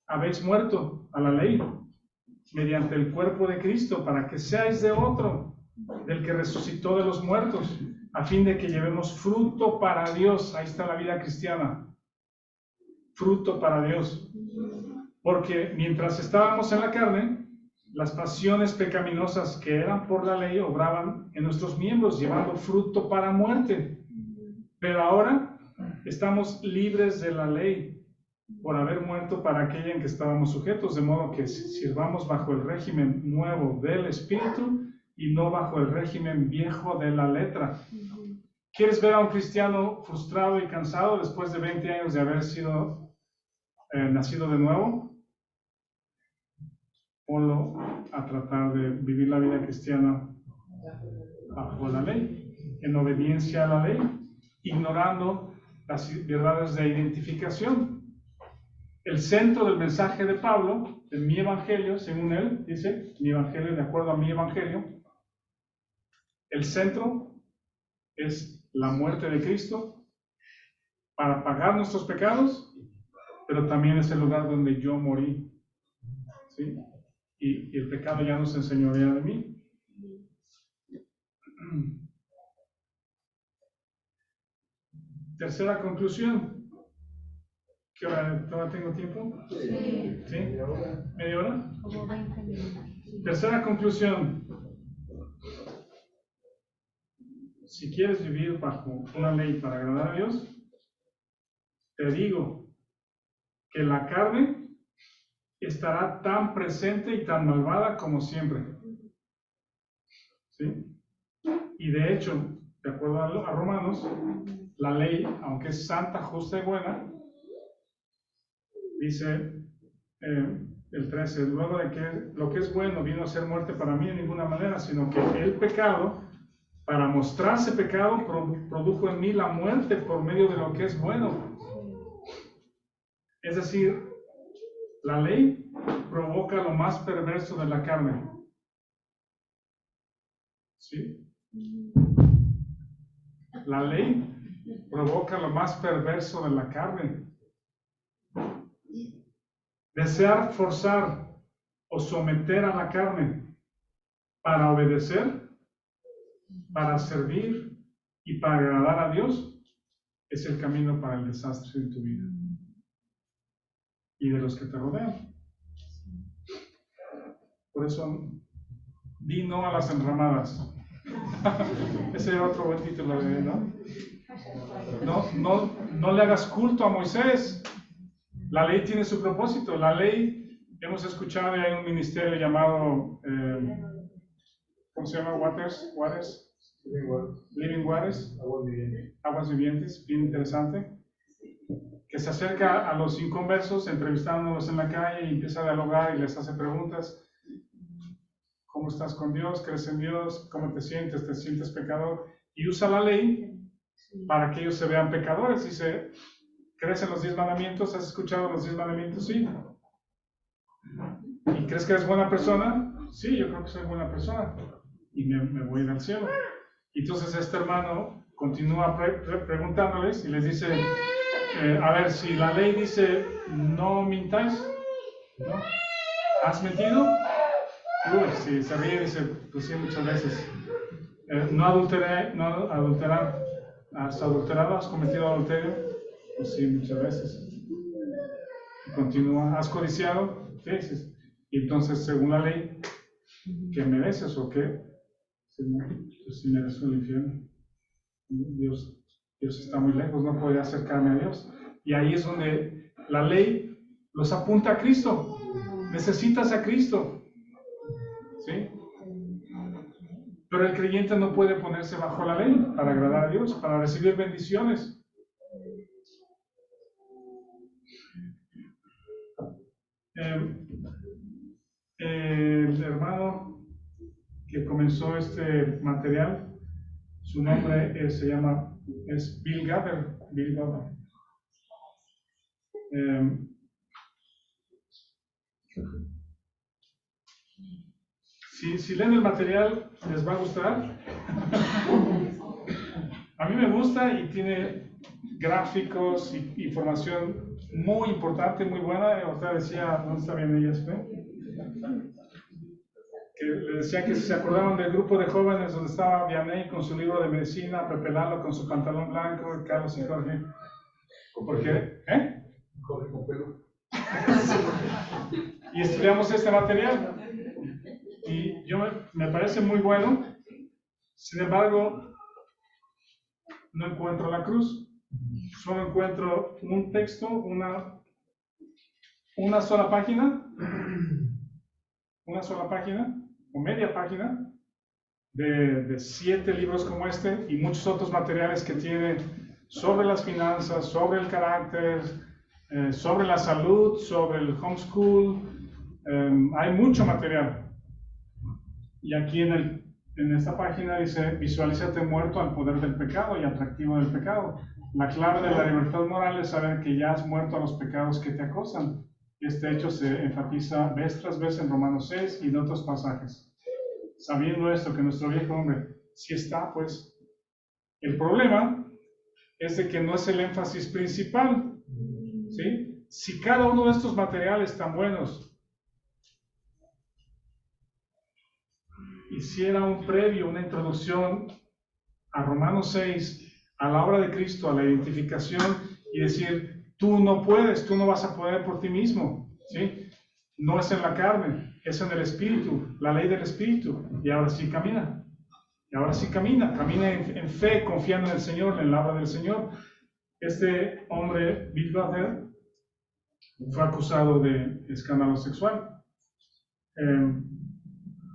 habéis muerto a la ley mediante el cuerpo de Cristo, para que seáis de otro, del que resucitó de los muertos, a fin de que llevemos fruto para Dios. Ahí está la vida cristiana. Fruto para Dios. Porque mientras estábamos en la carne, las pasiones pecaminosas que eran por la ley obraban en nuestros miembros, llevando fruto para muerte. Pero ahora estamos libres de la ley, por haber muerto para aquella en que estábamos sujetos, de modo que sirvamos bajo el régimen nuevo del Espíritu y no bajo el régimen viejo de la letra. ¿Quieres ver a un cristiano frustrado y cansado después de 20 años de haber sido nacido de nuevo? Ponlo a tratar de vivir la vida cristiana bajo la ley, en obediencia a la ley, ignorando las verdades de identificación. El centro del mensaje de Pablo, de mi evangelio, según él, dice, mi evangelio de acuerdo a mi evangelio, el centro es la muerte de Cristo para pagar nuestros pecados, pero también es el lugar donde yo morí. ¿Sí? Y el pecado ya no se enseñorea de mí. Tercera conclusión. ¿Qué hora? ¿Todavía tengo tiempo? Sí. ¿Sí? ¿Media hora? Como 20 minutos. Tercera conclusión. Si quieres vivir bajo una ley para agradar a Dios, te digo que la carne estará tan presente y tan malvada como siempre. ¿Sí? Y de hecho, de acuerdo a Romanos, la ley, aunque es santa, justa y buena, dice el 13, luego de que lo que es bueno vino a ser muerte para mí en ninguna manera, sino que el pecado, para mostrarse pecado, produjo en mí la muerte por medio de lo que es bueno. Es decir, la ley provoca lo más perverso de la carne. ¿Sí? La ley provoca lo más perverso de la carne. Desear forzar o someter a la carne para obedecer, para servir y para agradar a Dios es el camino para el desastre de tu vida y de los que te rodean. Por eso, di no a las enramadas. Ese era otro buen título de ¿no? No le hagas culto a Moisés. La ley tiene su propósito. La ley, hemos escuchado, y hay un ministerio llamado, ¿cómo se llama? Living Waters, Aguas Vivientes, bien interesante, que se acerca a los inconversos, entrevistándolos en la calle y empieza a dialogar y les hace preguntas. ¿Cómo estás con Dios? ¿Crees en Dios? ¿Cómo te sientes? ¿Te sientes pecador? Y usa la ley para que ellos se vean pecadores. Dice, ¿crees en los 10 mandamientos? ¿Has escuchado los 10 mandamientos? Sí. ¿Y crees que eres buena persona? Sí, yo creo que soy buena persona. Y me voy a ir al cielo. Y entonces este hermano continúa preguntándoles y les dice, a ver, si la ley dice, no mintáis, ¿no? ¿Has mentido? Uy, si se ríe, dice, pues sí, muchas veces. No adulterar. ¿Has adulterado? ¿Has cometido adulterio? Pues sí, muchas veces. Y continúa, ¿has codiciado? Sí, sí. Y entonces, según la ley, ¿qué mereces o qué? Pues si mereces el infierno. Dios está muy lejos, no podría acercarme a Dios. Y ahí es donde la ley los apunta a Cristo. Necesitas a Cristo. ¿Sí? Pero el creyente no puede ponerse bajo la ley para agradar a Dios, para recibir bendiciones. El hermano que comenzó este material, su nombre es Bill Gaber. Si leen el material, les va a gustar. A mí me gusta y tiene gráficos y información muy importante, muy buena. Usted decía, ¿dónde está bien ella? Que le decía que si se acordaban del grupo de jóvenes donde estaba Vianney con su libro de medicina, Pepe Lalo con su pantalón blanco, Carlos y Jorge. ¿Por qué? Jorge con pelo. Y estudiamos este material. Y me parece muy bueno. Sin embargo, no encuentro la cruz. Solo encuentro un texto, una sola página, o media página, de 7 libros como este y muchos otros materiales que tiene sobre las finanzas, sobre el carácter, sobre la salud, sobre el homeschool. Hay mucho material. Y aquí en esta página dice, visualízate muerto al poder del pecado y atractivo del pecado. La clave de la libertad moral es saber que ya has muerto a los pecados que te acosan. Este hecho se enfatiza vez tras vez en Romanos 6 y en otros pasajes. Sabiendo esto, que nuestro viejo hombre sí está, pues, el problema es de que no es el énfasis principal, ¿sí? Si cada uno de estos materiales tan buenos hiciera un previo, una introducción a Romanos 6, a la obra de Cristo, a la identificación y decir, tú no puedes, tú no vas a poder por ti mismo, ¿sí? No es en la carne, es en el Espíritu, la ley del Espíritu, y ahora sí camina. Y ahora sí camina en fe, confiando en el Señor, en la obra del Señor. Este hombre, Bill Gaber, fue acusado de escándalo sexual.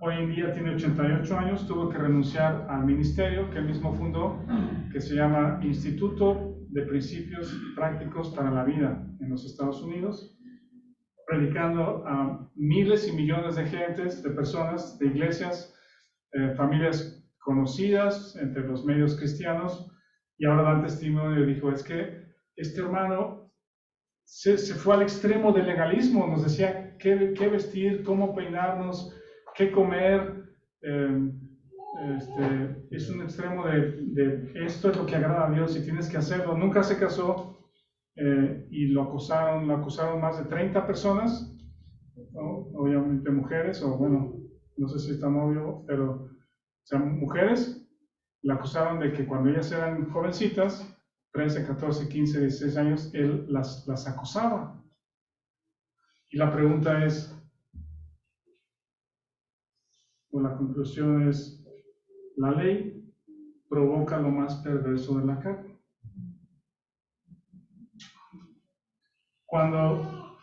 Hoy en día tiene 88 años, tuvo que renunciar al ministerio que él mismo fundó, que se llama Instituto de Principios Prácticos para la Vida en los Estados Unidos, predicando a miles y millones de gentes, de personas, de iglesias, familias conocidas entre los medios cristianos, y ahora dan testimonio y dijo, es que este hermano se fue al extremo del legalismo, nos decía qué vestir, cómo peinarnos, qué comer, es un extremo de esto es lo que agrada a Dios y tienes que hacerlo. Nunca se casó y lo acusaron más de 30 personas, ¿no? Obviamente mujeres, o bueno, no sé si está novio, pero o sea, mujeres la acusaron de que cuando ellas eran jovencitas 13, 14, 15, 16 años, él las acosaba. Y la pregunta es, o la conclusión es, la ley provoca lo más perverso de la carne. Cuando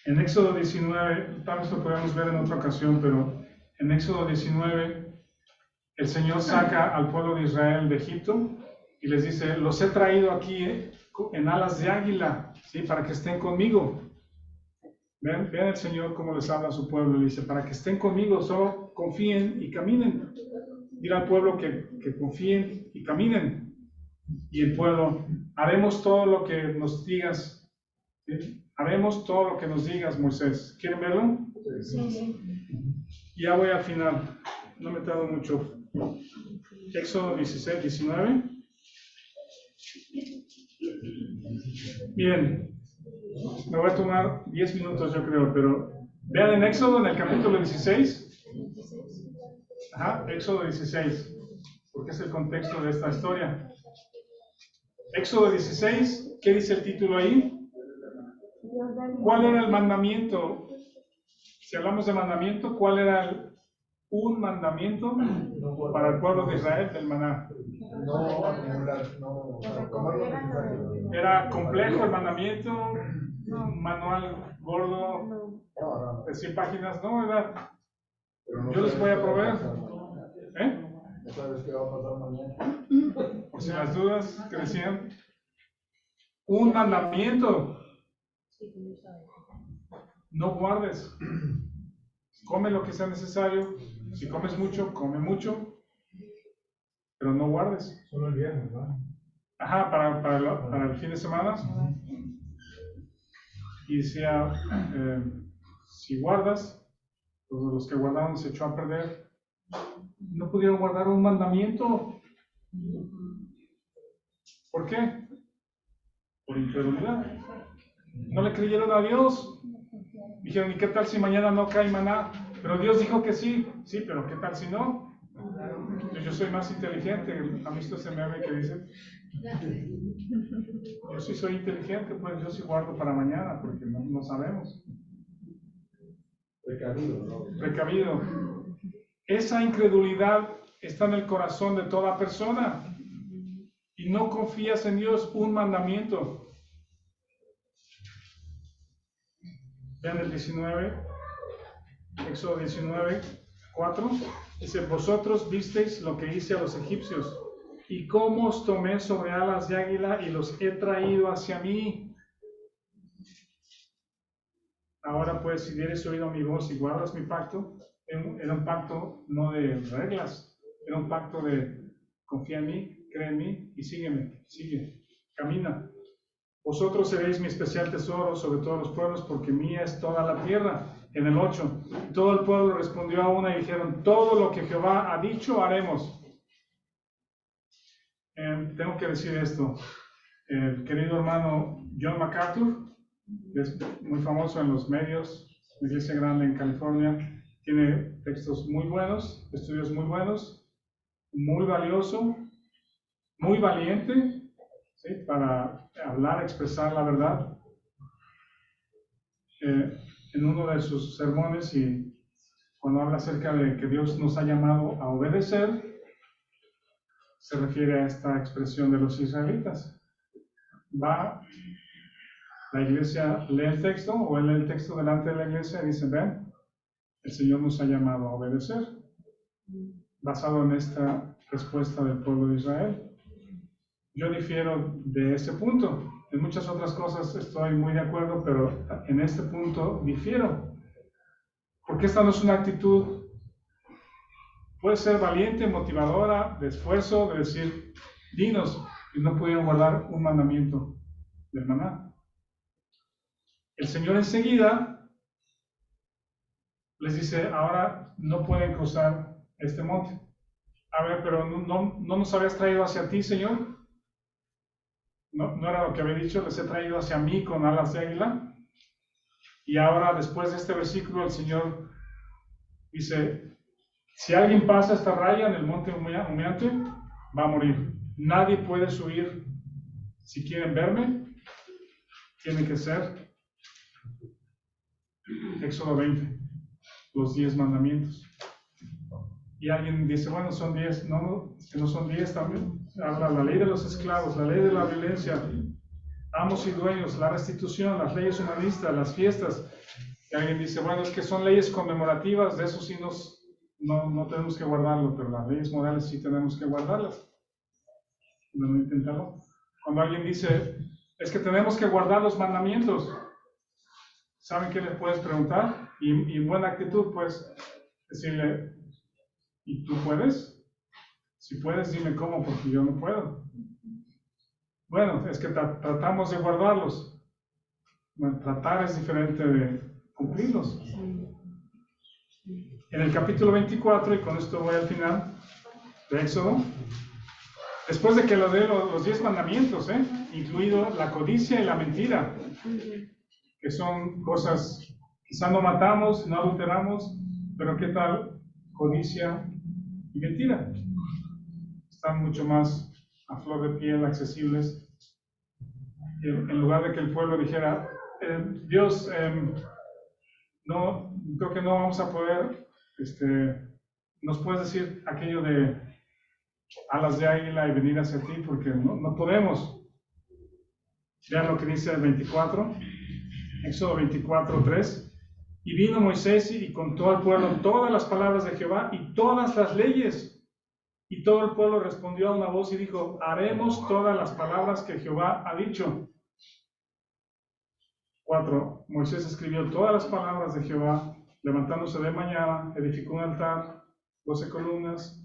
en Éxodo 19, tal vez lo podemos ver en otra ocasión, pero en Éxodo 19, el Señor saca al pueblo de Israel de Egipto y les dice, los he traído aquí en alas de águila, ¿sí? Para que estén conmigo. Vean el Señor cómo les habla a su pueblo, le dice, para que estén conmigo, solo confíen y caminen. Dile al pueblo que confíen y caminen. Y el pueblo, haremos todo lo que nos digas, ¿sí? Haremos todo lo que nos digas, Moisés. ¿Quieren verlo? Sí. Ya voy al final, no me tardo mucho. Éxodo 16, 19. Bien, me voy a tomar 10 minutos yo creo, pero vean en Éxodo, en el capítulo 16. Éxodo 16, porque es el contexto de esta historia. Éxodo 16, ¿qué dice el título ahí? ¿Cuál era el mandamiento? Si hablamos de mandamiento, ¿cuál era un mandamiento para el pueblo de Israel del maná? Era complejo el mandamiento, un manual gordo de 100 páginas, no, era, yo les voy a proveer, ¿Sabes qué va a pasar mañana? por si las dudas crecían. Un mandamiento: no guardes, come lo que sea necesario, si comes mucho, come mucho, pero no guardes. Solo el viernes, ¿no? Para el fin de semana. Y decía, si guardas, pues los que guardaron se echó a perder. No pudieron guardar un mandamiento. ¿Por qué? Por incredulidad. No le creyeron a Dios. Dijeron, ¿y qué tal si mañana no cae maná? Pero Dios dijo que sí. Sí, pero ¿qué tal si no? Yo soy más inteligente. ¿Han visto ese meme que dice? Yo sí soy inteligente, pues yo sí guardo para mañana, porque no sabemos. Precavido, ¿no? Precavido. Esa incredulidad está en el corazón de toda persona. Y no confías en Dios, un mandamiento. Vean el 19, Éxodo 19, 4. Dice, vosotros visteis lo que hice a los egipcios, y cómo os tomé sobre alas de águila y los he traído hacia mí. Ahora pues, si dieres oído a mi voz y guardas mi pacto, era un pacto no de reglas, era un pacto de confía en mí, cree en mí y sígueme, sigue, camina. Vosotros seréis mi especial tesoro sobre todos los pueblos, porque mía es toda la tierra. En el 8, todo el pueblo respondió a una y dijeron, todo lo que Jehová ha dicho haremos. Tengo que decir esto. El querido hermano John MacArthur, que es muy famoso en los medios, una iglesia grande en California, tiene textos muy buenos, estudios muy buenos, muy valioso, muy valiente, ¿sí? Para hablar, expresar la verdad. En uno de sus sermones, y cuando habla acerca de que Dios nos ha llamado a obedecer, se refiere a esta expresión de los israelitas. Va la iglesia, lee el texto, o él lee el texto delante de la iglesia y dice, ven, el Señor nos ha llamado a obedecer, basado en esta respuesta del pueblo de Israel. Yo difiero de ese punto. En muchas otras cosas estoy muy de acuerdo, pero en este punto difiero. Porque esta no es una actitud, puede ser valiente, motivadora, de esfuerzo, de decir, dinos, y no pudieron guardar un mandamiento del maná. El Señor enseguida les dice, ahora no pueden cruzar este monte. A ver, pero no nos habías traído hacia ti, Señor. No era lo que había dicho, les he traído hacia mí con alas de águila. Y ahora, después de este versículo, el Señor dice, si alguien pasa esta raya en el monte humeante, va a morir. Nadie puede subir Si quieren verme, tiene que ser Éxodo 20, los 10 mandamientos. Y alguien dice, bueno, son 10. No, que no son 10 también. Habla la ley de los esclavos, la ley de la violencia, amos y dueños, la restitución, las leyes humanistas, las fiestas. Y alguien dice, bueno, es que son leyes conmemorativas, de eso sí no tenemos que guardarlo, pero las leyes morales sí tenemos que guardarlas. No intentarlo. Cuando alguien dice, es que tenemos que guardar los mandamientos, ¿saben qué le puedes preguntar? Y en buena actitud, pues, decirle, ¿y tú puedes? Si puedes, dime cómo, porque yo no puedo. Bueno, es que tratamos de guardarlos. Bueno, tratar es diferente de cumplirlos. En el capítulo 24, y con esto voy al final de Éxodo, después de que lo dé los 10 mandamientos, incluido la codicia y la mentira, que son cosas, quizá no matamos, no adulteramos, pero ¿qué tal codicia y mentira? Están mucho más a flor de piel, accesibles. En lugar de que el pueblo dijera, Dios, no, creo que no vamos a poder, nos puedes decir aquello de alas de águila y venir hacia ti, porque no podemos. Vean lo que dice el 24, Éxodo 24, 3. Y vino Moisés y contó al pueblo todas las palabras de Jehová y todas las leyes. Y todo el pueblo respondió a una voz y dijo, haremos todas las palabras que Jehová ha dicho. 4. Moisés escribió todas las palabras de Jehová, levantándose de mañana, edificó un altar, 12 columnas,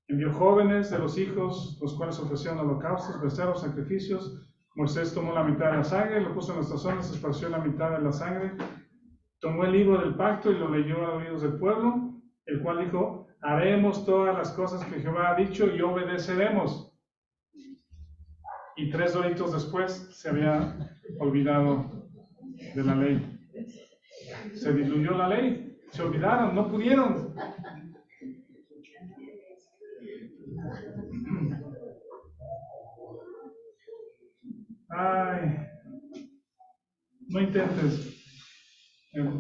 envió jóvenes de los hijos, los cuales ofrecieron holocaustos, becerros, sacrificios. Moisés tomó la mitad de la sangre, lo puso en los tazones, esparció la mitad de la sangre, tomó el libro del pacto y lo leyó a oídos del pueblo, el cual dijo, haremos todas las cosas que Jehová ha dicho y obedeceremos. Y 3 doritos después se había olvidado de la ley. Se diluyó la ley, se olvidaron, no pudieron. Ay, no intentes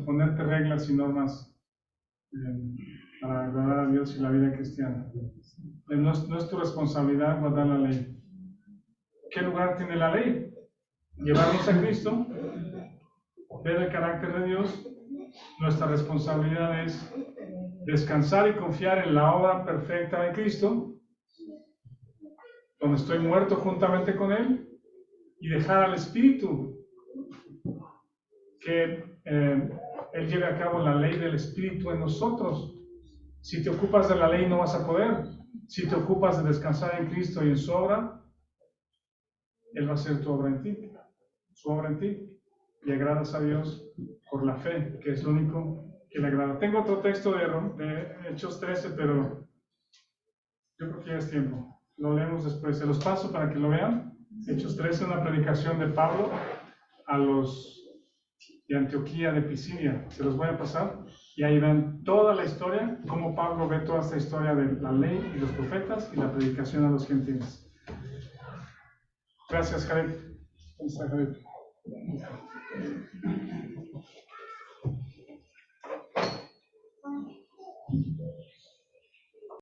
ponerte reglas y normas para agradar a Dios y la vida cristiana. No es tu responsabilidad guardar la ley. ¿Qué lugar tiene la ley? Llevarnos a Cristo, ver el carácter de Dios. Nuestra responsabilidad es descansar y confiar en la obra perfecta de Cristo, donde estoy muerto juntamente con Él, y dejar al Espíritu que Él lleve a cabo la ley del Espíritu en nosotros. Si te ocupas de la ley no vas a poder. Si te ocupas de descansar en Cristo y en su obra, Él va a hacer tu obra en ti, su obra en ti, y agradas a Dios por la fe, que es lo único que le agrada. Tengo otro texto de Hechos 13, pero yo creo que ya es tiempo. Lo leemos después. Se los paso para que lo vean. Hechos 13, una predicación de Pablo a los de Antioquía de Pisidia. Se los voy a pasar y ahí ven toda la historia, cómo Pablo ve toda esta historia de la ley y los profetas y la predicación a los gentiles. Gracias, Jared. ¿Cómo está, Jared?